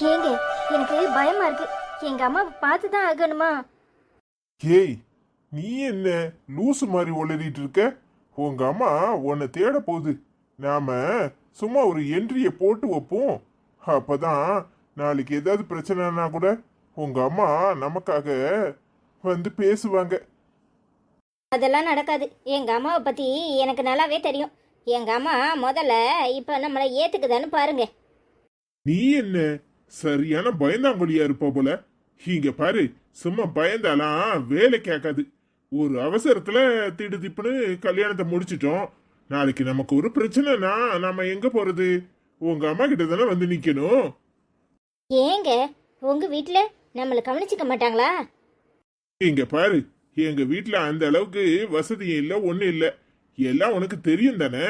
ஏங்க, எனக்கு பயமா இருக்கு. எங்க அம்மா பார்த்து தான் ஆகணுமா? ஏய், நீ என்ன லூசு மாதிரி ஒளறிட்டு இருக்க? உங்க அம்மா உன்னை தேட போகுது. நாம சும்மா ஒரு என்ட்ரிய போட்டு வைப்போம். அப்பதான் நாளைக்கு ஏதாவது பிரச்சனைனா கூட உங்க அம்மா நமக்காக வந்து பேசுவாங்க. அதெல்லாம் நடக்காது. எங்க அம்மாவை பத்தி எனக்கு நல்லாவே தெரியும். எங்க அம்மா முதல்ல இப்ப நம்மளை ஏத்துக்குதான்னு பாருங்க. நீ என்ன சரியான பயந்தாங்கொழியா இருப்ப போல. இங்க பாரு, சும்மா பயந்தாலாம் வேலை கேட்காது. ஒரு அவசரத்துல திடுதிப்புன்னு கல்யாணத்தை முடிச்சிட்டோம். நாளைக்கு நமக்கு ஒரு பிரச்சனைனா நாம எங்க போறது? உங்க அம்மா கிட்ட தானே வந்து நிக்கணும். ஏங்க, உங்க வீட்டுல நம்மளை கவனிச்சுக்க மாட்டாங்களா? இங்க பாரு, எங்க வீட்டுல அந்த அளவுக்கு வசதியும் இல்ல, ஒண்ணும் இல்ல. எல்லாம் உனக்கு தெரியும் தானே.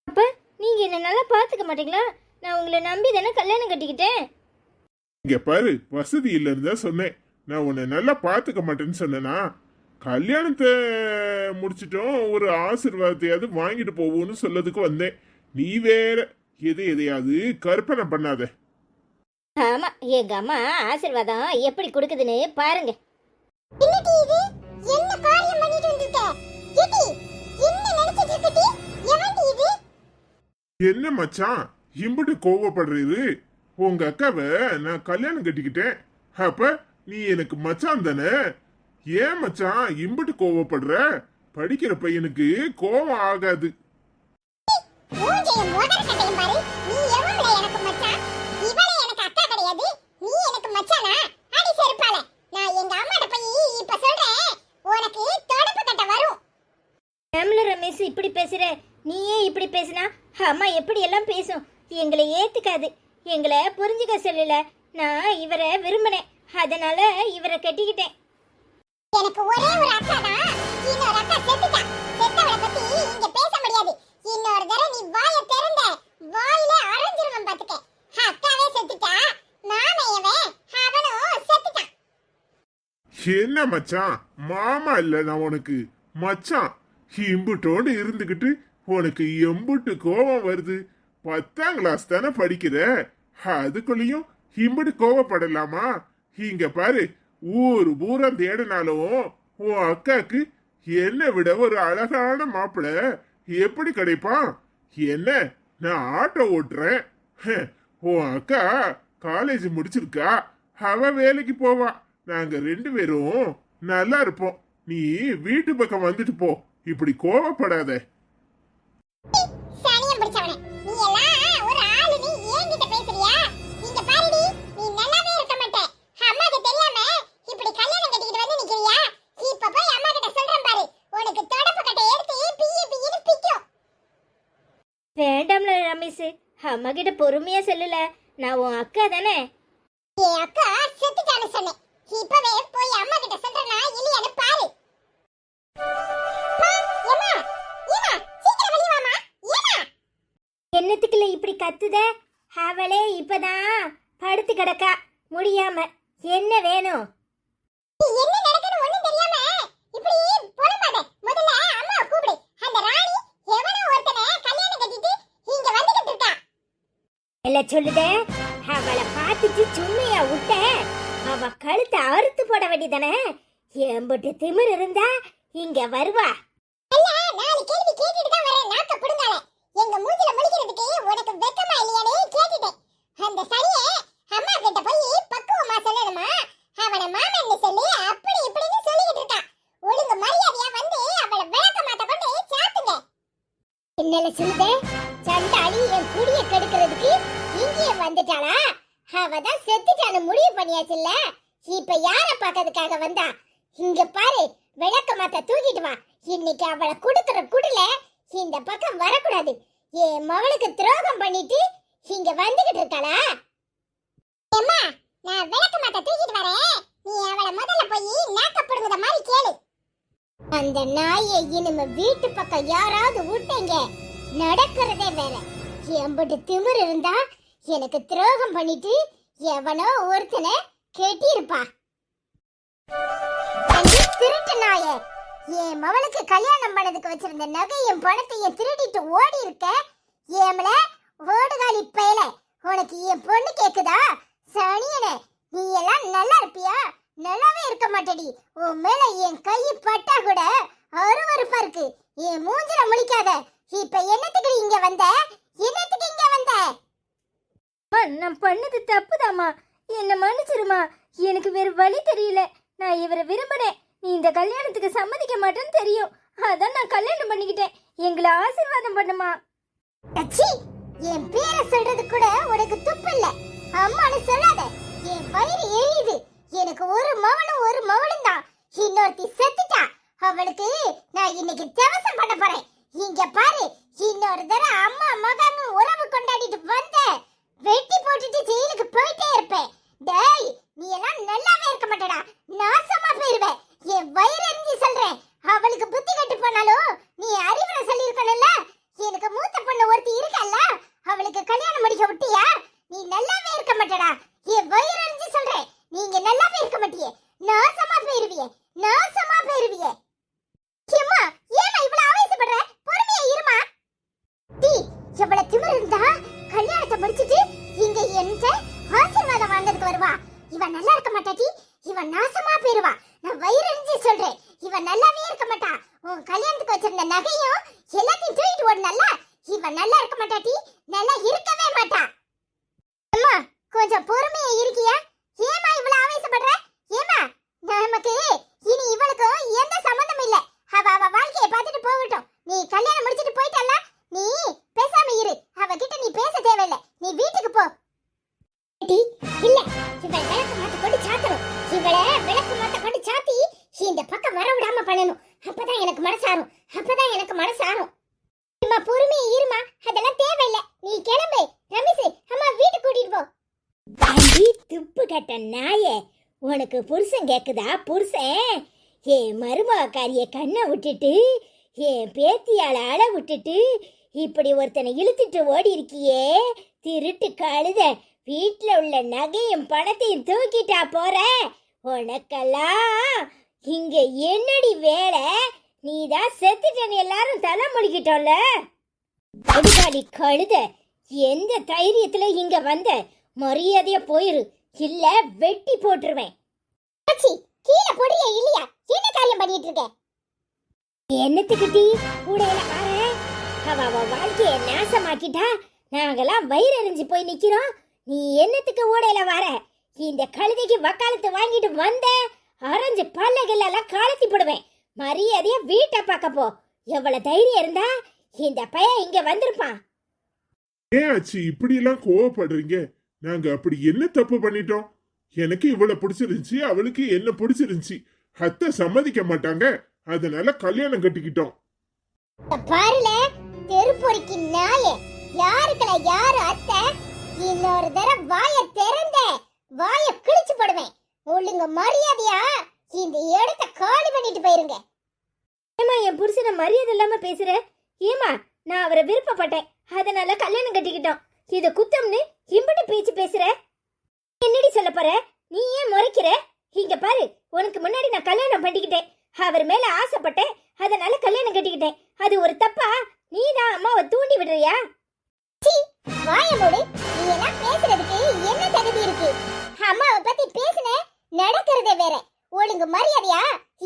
அப்ப நீங்க என்ன நல்லா பாத்துக்க மாட்டீங்களா? நான் உங்களை நம்பி தானே கல்யாணம் கட்டிக்கிட்டேன். இங்க பாரு, வசதி இல்லைன்னு தான் சொன்னேன். நான் உன்னை நல்லா பாத்துக்க மாட்டேன்னு சொன்னேனா? கல்யாணத்தை முடிச்சிட்டோம், ஒரு ஆசீர்வாதத்தையாவது வாங்கிட்டு போவோம்னு சொல்லதுக்கு வந்தேன். நீ வேற எதையாவது கற்பனை பண்ணாத. ஆமா, எங்க அம்மா ஆசீர்வாதம் எப்படி கொடுக்குதுன்னு பாருங்க. என்ன மச்சான் இம்புட்டு கோவப்படுறது? உங்க அக்காவை நான் கல்யாணம் கட்டிக்கிட்டேன். அப்ப நீ எனக்கு மச்சான் தானே? ஏன் மச்சான் இம்புட்டு கோவப்படுற? படிக்கிற பையனுக்கு கோவம் ஆகாது. ரமேஷ், இப்படி பேசுற? நீயே இப்படி பேசினா அம்மா எப்படி எல்லாம் பேசும்? எங்களை ஏத்துக்காது. எங்களை புரிஞ்சுக்க சொல்லல. நான் இவரை விரும்பினேன், அதனால இவரை கட்டிக்கிட்டேன். எனக்கு ஒரே ஒரு அக்கா தான். இன்னொரு அக்கா செத்துட்டா. செத்தவளை பத்தி இங்க பேச முடியாது. இன்னொரு தடவை நீ வாயை திறந்த வாயில அரைஞ்சிருவன் பாத்துக்க. அக்காவே செத்துட்டா, மாமையவன் அவனும் செத்துட்டான். என்ன மச்சான், மாமா இல்ல நான் உனக்கு மச்சான். இம்புட்டோடு இருந்துகிட்டு உனக்கு எம்புட்டு கோவம் வருது? 10ஆம் கிளாஸ் தானே படிக்கிற, அதுக்குள்ளயும் இம்புட்டு கோவப்படலாமா? இங்க பாரு, ஊரு பூரா தேடினாலும் உன் அக்காக்கு என்னை விட ஒரு அழகான மாப்பிள்ள எப்படி கிடைப்பான்? என்ன, நான் ஆட்டோ ஓட்டுறேன். உன் அக்கா காலேஜ் முடிச்சிருக்கா, அவ வேலைக்கு போவா. நாங்க 2 பேரும் நல்லா இருப்போம். நீ வீட்டு பக்கம் வந்துட்டு போ. இப்படி கோவப்படாத. சனியம் பிடிச்சவனே, நீ எல்லாம் ஒரு ஆளு? நீ ஏங்கிட்ட பேசுறியா? இங்க பாருடி, நீ நல்லாவே இருக்க மாட்டே. அம்மாக்கு தெரியாம இப்படி கல்யாணம் கட்டிக்கிட்டு வந்து நிக்கிறியா? இப்ப போய் அம்மா கிட்ட சொல்றேன் பாரு, உனக்கு தொடப்பு கட்டை எடுத்து பிய்யின்னு பிக்கும். வேண்டாம்ல ரமேஷ், அம்மா கிட்ட பொறுமையா சொல்லல. நான் உன் அக்கா தானே. என் அக்கா செத்துட்டான்னு சொன்னேன். இப்பவே போய் அம்மா கிட்ட சொல்றேனா இல்லையான்னு பாரு. என்னத்துக்குள்ள இப்படி கத்துத? அவளே இப்பதான் படுத்து கிடக்கா முடியாம. என்ன வேணும்? என்ன நடக்குது ஒண்ணும் தெரியாம இப்படி புலம்பாத. முதல்ல அம்மாவை கூப்பிடு. அந்த ராணி எவனோ ஒருத்தனை கல்யாணம் கட்டிட்டு இங்க வந்துகிட்டு இருக்கா. இல்ல சொல்லுதே, அவளை பார்த்துட்டு சும்மையா விட்ட? அவ கழுத்தை அறுத்து போட வேண்டியதானே? எம்பட்டு திமிர் இருந்தா இங்க வருவா? இல்ல, 4 கேள்வி கேட்டுட்டு தான் வரேன். நாக்க புடுங்கால. எங்க மூஞ்சில முழிக்கிறதுக்கு உனக்கு வெக்கமா இல்லையானே கேட்டுட்டேன். அந்த சரியே அம்மா கிட்ட போய் பக்குவமா சொல்லணுமா? அவன மாமன்னு சொல்லி அப்படி இப்படின்னு சொல்லிக்கிட்டு இருக்கா. ஒழுங்கு மரியாதையா வந்து அவளை விளக்க மாத்த கொண்டு சாத்துங்க. என்னல சொல்லுதே, சண்டாளி என் குடிய கெடுக்கிறதுக்கு இங்கே வந்துட்டாளா? அவதான் செத்துட்டான்னு முடிவு பண்ணியாச்சுல்ல. இப்ப யார பாக்கிறதுக்காக வந்தா? இங்க பாரு, விளக்க மாத்த தூக்கிட்டு வா. இன்னைக்கு அவளை குடுக்குற குடுல இந்த பக்கம் வரக்கூடாது. என் மகளுக்கு துரோகம் பண்ணிட்டு இங்க வந்துகிட்டு இருக்காளா? அம்மா, நான் விளக்க மாத்த தூக்கிட்டு வரேன். நீ அவளை முதல்ல போய் நாக்கப்படுங்கத மாதிரி கேளு. அந்த நாயை இனிமே வீட்டு பக்கம் யாராவது விட்டீங்க, நடக்கிறதே வேற. எம்பட்டு திமிர் இருந்தா எனக்கு துரோகம் பண்ணிட்டு எவனோ ஒருத்தனை கெட்டியிருப்பா. திருட்டு நாயே, என் மவளுக்கு கல்யாணம் பண்ணதுக்கு வச்சிருந்த நகையும் பணத்தையும் திருடிட்டு ஓடி இருக்க. ஏமல ஓடுகாலி பயல, உனக்கு என் பொண்ணு கேக்குதா? சனியனே, நீ எல்லாம் நல்லா இருப்பியா? நல்லாவே இருக்க மாட்டடி. உன் மேல என் கை பட்டா கூட அருவருப்பா இருக்கு. என் மூஞ்சில முழிக்காத. இப்ப என்னத்துக்கு இங்க வந்த? என்னத்துக்கு இங்க வந்த? நான் பண்ணது தப்புதாம்மா, என்ன மன்னிச்சிருமா. எனக்கு வேற வழி தெரியல. நான் இவரை விரும்பினேன். நீ இந்த கல்யாணத்துக்கு சம்மதிக்க மாட்டேன்னு தெரியும். அதான் நான் கல்யாணம் பண்ணிக்கிட்டேன். எங்களை ஆசீர்வாதம் பண்ணுமா. அச்சி, என் பேரை சொல்றது கூட உனக்கு துப்பு இல்ல. அம்மானு சொல்லாத. என் வயிறு எரியுது. எனக்கு ஒரு மவளும் தான். இன்னொருத்தி செத்துட்டா. அவளுக்கு நான் இன்னைக்கு தேவசம் பண்ண போறேன். இங்க பாரு, இன்னொரு தடவை அம்மா மகன் உறவு கொண்டாடிட்டு வந்த வெட்டி போட்டுட்டு ஜெயிலுக்கு போயிட்டே இருப்பேன். டேய், நீ எல்லாம் நல்லாவே இருக்க மாட்டடா. நாசமா போயிருவே. என் வயிறு எரிஞ்சு சொல்றேன். அவளுக்கு புத்தி கட்டு போனாலும் நீ அறிவுரை சொல்லி இருக்கணும்ல. எனக்கு மூத்த பொண்ணு ஒருத்தி இருக்கல்ல, அவளுக்கு கல்யாணம் முடிக்க விட்டியா? நீ நல்லாவே இருக்க மாட்டடா. என் வயிறு எரிஞ்சு சொல்றேன். நீங்க நல்லாவே இருக்க மாட்டியே. நாசமா போயிருவியே. நாசமா போயிருவியே. ஏம்மா, ஏமா இவ்வளவு ஆவேசப்படுற? பொறுமையா இருமா. டீ, எவ்வளவு திமிரு இருந்தா கல்யாணத்தை முடிச்சிட்டு இங்க என்கிட்ட ஆசீர்வாதம் வாங்கிறதுக்கு வருவா. இவன் நல்லா இருக்க மாட்டாட்டி. இவன் நாசமா போயிருவா. நான் வயிறு எரிஞ்சு சொல்றேன். இவன் நல்லாவே இருக்க மாட்டா. உன் கல்யாணத்துக்கு வச்சிருந்த நகையும் எல்லாத்தையும் தூக்கிட்டு ஓடுனல்ல. இவன் நல்லா இருக்க மாட்டாட்டி. நல்லா இருக்கவே மாட்டா. அம்மா, கொஞ்சம் பொறுமையா இருக்கியா? ஏமா இவ்வளவு ஆவேசப்படுற? ஏமா, நமக்கு இனி இவளுக்கும் எந்த சம்பந்தமும் இல்ல. அவ வாழ்க்கையை பார்த்துட்டு போகட்டும். நீ கல்யாணம் முடிச்சிட்டு போயிட்டல்ல, நீ பேசாம இரு. அவகிட்ட நீ பேச தேவையில்லை. நீ வீட்டுக்கு போ. இல்ல, இவளை விளக்கு மாத்த கொண்டு சாத்தணும். இவளை விளக்கு மாத்த கொண்டு சாத்தி இந்த பக்கம் வர விடாம பண்ணணும். அப்பதான் எனக்கு மனசாரும். அம்மா, பொறுமையா இருமா. அதெல்லாம் தேவையில்லை. நீ கிளம்பு. ரமேஷ், அம்மா வீட்டுக்கு கூட்டிட்டு போ. ஆண்டி, துப்பு கட்ட நாயே, உனக்கு புருஷன் கேக்குதா? புருஷன் என் மருமகாரிய கண்ணை விட்டுட்டு என் பேத்தியால அழ விட்டுட்டு இப்படி ஒருத்தனை இழுத்துட்டு ஓடி இருக்கியே திருட்டு கழுத. வீட்டுல உள்ள நகையும் பணத்தையும் தூக்கிட்டா போற. உனக்கெல்லாம் இங்க என்னடி வேலை? நீதான் செத்துட்டேன்னு எல்லாரும் தலை முடிக்கிட்டோம்ல. அடிக்காடி கழுத, எந்த தைரியத்துல இங்க வந்த? மரியாதையா போயிரு, இல்ல வெட்டி போட்டுருவேன். கீழே போடுறியா இல்லையா? என்ன காரியம் பண்ணிட்டு இருக்க? என்னத்துக்கு டீ கூடையில பாரு. அவ வாழ்க்கைய நாசமாக்கிட்டா. நாங்கெல்லாம் வயிறு எரிஞ்சு போய் நிக்கிறோம். நீ என்னத்துக்கு ஊடையில வர? இந்த கழுதைக்கு வக்காலத்து வாங்கிட்டு வந்த அரைஞ்சு பல்லகெல்லாம் காலத்தி போடுவேன். மரியாதையா வீட்டை பார்க்க போ. எவ்வளவு தைரியம் இருந்தா இந்த பையன் இங்க வந்திருப்பான். ஏன் ஆச்சு இப்படி எல்லாம் கோவப்படுறீங்க? நாங்க அப்படி என்ன தப்பு பண்ணிட்டோம்? எனக்கு இவ்வளவு பிடிச்சிருந்துச்சு, அவளுக்கு என்ன பிடிச்சிருந்துச்சு. அத்தை சம்மதிக்க மாட்டாங்க, அதனால கல்யாணம் கட்டிக்கிட்டோம். பாருல, தெருப்பொறிக்கு நாயே. யாருக்குல யாரு அத்தை? இன்னொரு தடவை வாய திறந்த வாய கிழிச்சு போடுவேன். ஒழுங்க மரியாதையா இந்த இடத்தை காலி பண்ணிட்டு போயிருங்க. ஏமா என் புருஷனை மரியாதை இல்லாம பேசுற? ஏமா, நான் அவரை விருப்பப்பட்டேன், அதனால கல்யாணம் கட்டிக்கிட்டோம். இது குத்தம்னு இம்பட்டு பேச்சு பேசுற? என்னடி சொல்ல போற? நீ ஏன் முறைக்கிற? இங்க பாரு, உனக்கு முன்னாடி நான் கல்யாணம் பண்ணிக்கிட்டேன். அவர் மேல ஆசைப்பட்டேன், அதனால கல்யாணம் கட்டிக்கிட்டேன். அது ஒரு தப்பா? நீ தான் அம்மாவை தூண்டி விடுறியா? வாய மூடு. நீ எல்லாம் பேசுறதுக்கு என்ன தகுதி இருக்கு? அம்மாவை பத்தி பேசுன நடக்கிறதே வேற. ஒழுங்கு மரியாதையா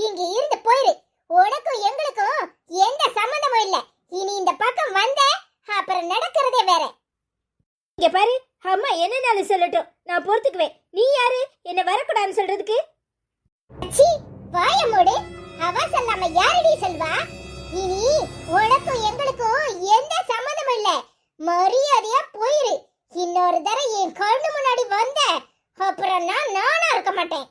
இங்க இருந்து போயிரு. உனக்கும் எங்களுக்கும் எந்த சம்பந்தமும் இல்ல. இனி இந்த பக்கம் வந்த அப்புறம் நடக்கிறதே வேற. இங்க பாரு, அம்மா என்னன்னாலும் சொல்லட்டும், நான் பொறுத்துக்குவேன். நீ யாரு என்ன வரக்கூடாதுன்னு சொல்றதுக்கு? வாய மூடு. அவ சொல்லாம யாரடி சொல்வா? இனி உனக்கும் எங்களுக்கும் எந்த சம்மந்தமும் இல்ல. மரியாதையா போயிரு. இன்னொரு தடவை என் கண்ணு முன்னாடி வந்த அப்புறம் நானா இருக்க மாட்டேன்.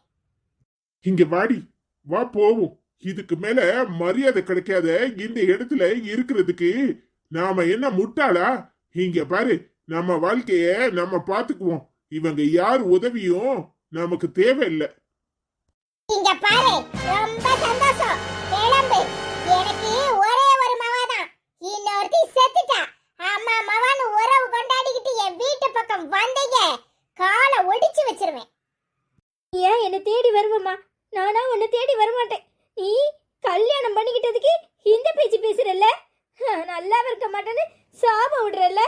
இங்க வாடி, வா போவோம். இதுக்கு மேல மரியாதை கிடைக்காத இந்த இடத்துல இருக்கிறதுக்கு நாம என்ன முட்டாளா? இங்க பாரு, நம்ம வாழ்க்கைய நம்ம பாத்துக்குவோம். இவங்க யார் உதவியும் நமக்கு தேவையில்லை. இங்க பாரு, ரொம்ப சந்தோஷம். கிளம்பு. எனக்கு ஒரே ஒரு மவாதான். இன்னொருத்தி செத்துட்டா. அம்மா மவான்னு உறவு கொண்டாடிக்கிட்டு என் வீட்டு பக்கம் வந்தீங்க, காலை ஒடிச்சு வச்சிருவேன். ஏன் என்ன தேடி வருவமா? நானா உன்னை தேடி வரமாட்டேன். நீ கல்யாணம் பண்ணிக்கிட்டதுக்கு இந்த பேச்சு பேசுறல்ல, நல்லா இருக்க மாட்டேன்னு சாபம் விடுறல்ல.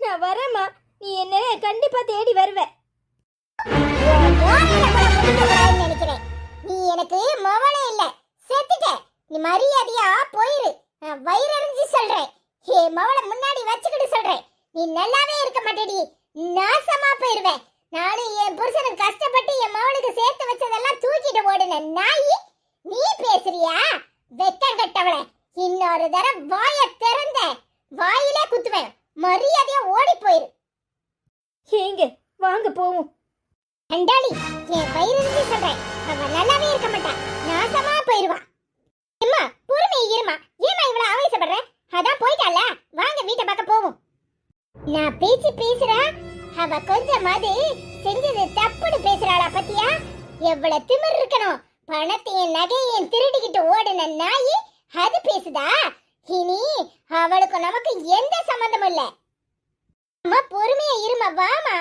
நான் வரேம்மா, நீ என்ன கண்டிப்பா தேடி வருவ. உன் மோரையில கூட முடிக்கக்கூடாதுன்னு நினைக்கிறேன். நீ எனக்கு மவளே இல்ல, செத்துட்ட. நீ மரியாதையா போயிரு. நான் வயிறறிஞ்சு சொல்றேன். ஏ மவளை முன்னாடி வச்சுக்கிட்டு சொல்றேன். நீ நல்லாவே இருக்க மாட்டேடி, நாசமா போயிருவேன். நானும் என் புருஷனுக்கு கஷ்டப்பட்டு என் மவளுக்கு சேர்த்து வச்சதெல்லாம் தூக்கிட்டு ஓடுன நாயி, நீ பேசுறியா? வெக்கம் கட்டவளே, இன்னொரு தடவை வாய திறந்த வாயிலே குத்துவேன். மரியாதையா ஓடி போயிரு. ஏங்க வாங்க போவோம். அண்டாளி, என் வயிறறிஞ்சு சொல்றேன். அவன் நல்லாவே இருக்க மாட்டான், நாசமா போயிருவான். அம்மா பொறுமை இருமா, ஏமா இவ்வளவு ஆவேசப்படுற? அதான் போயிட்டால, வாங்க வீட்டை பார்க்க போவோம். நான் பேச்சு பேசுறேன், அவ கொஞ்சமாவது செஞ்சது தப்புன்னு பேசுறாளா பத்தியா? எவ்வளவு திமிர் இருக்கணும். பணத்தையும் நகையையும் திருடிக்கிட்டு ஓடுன நாயி அது பேசுதா? இனி அவளுக்கு நமக்கு எந்த சம்பந்தமும் இல்ல. அம்மா பொறுமையா இருமா, வாமா.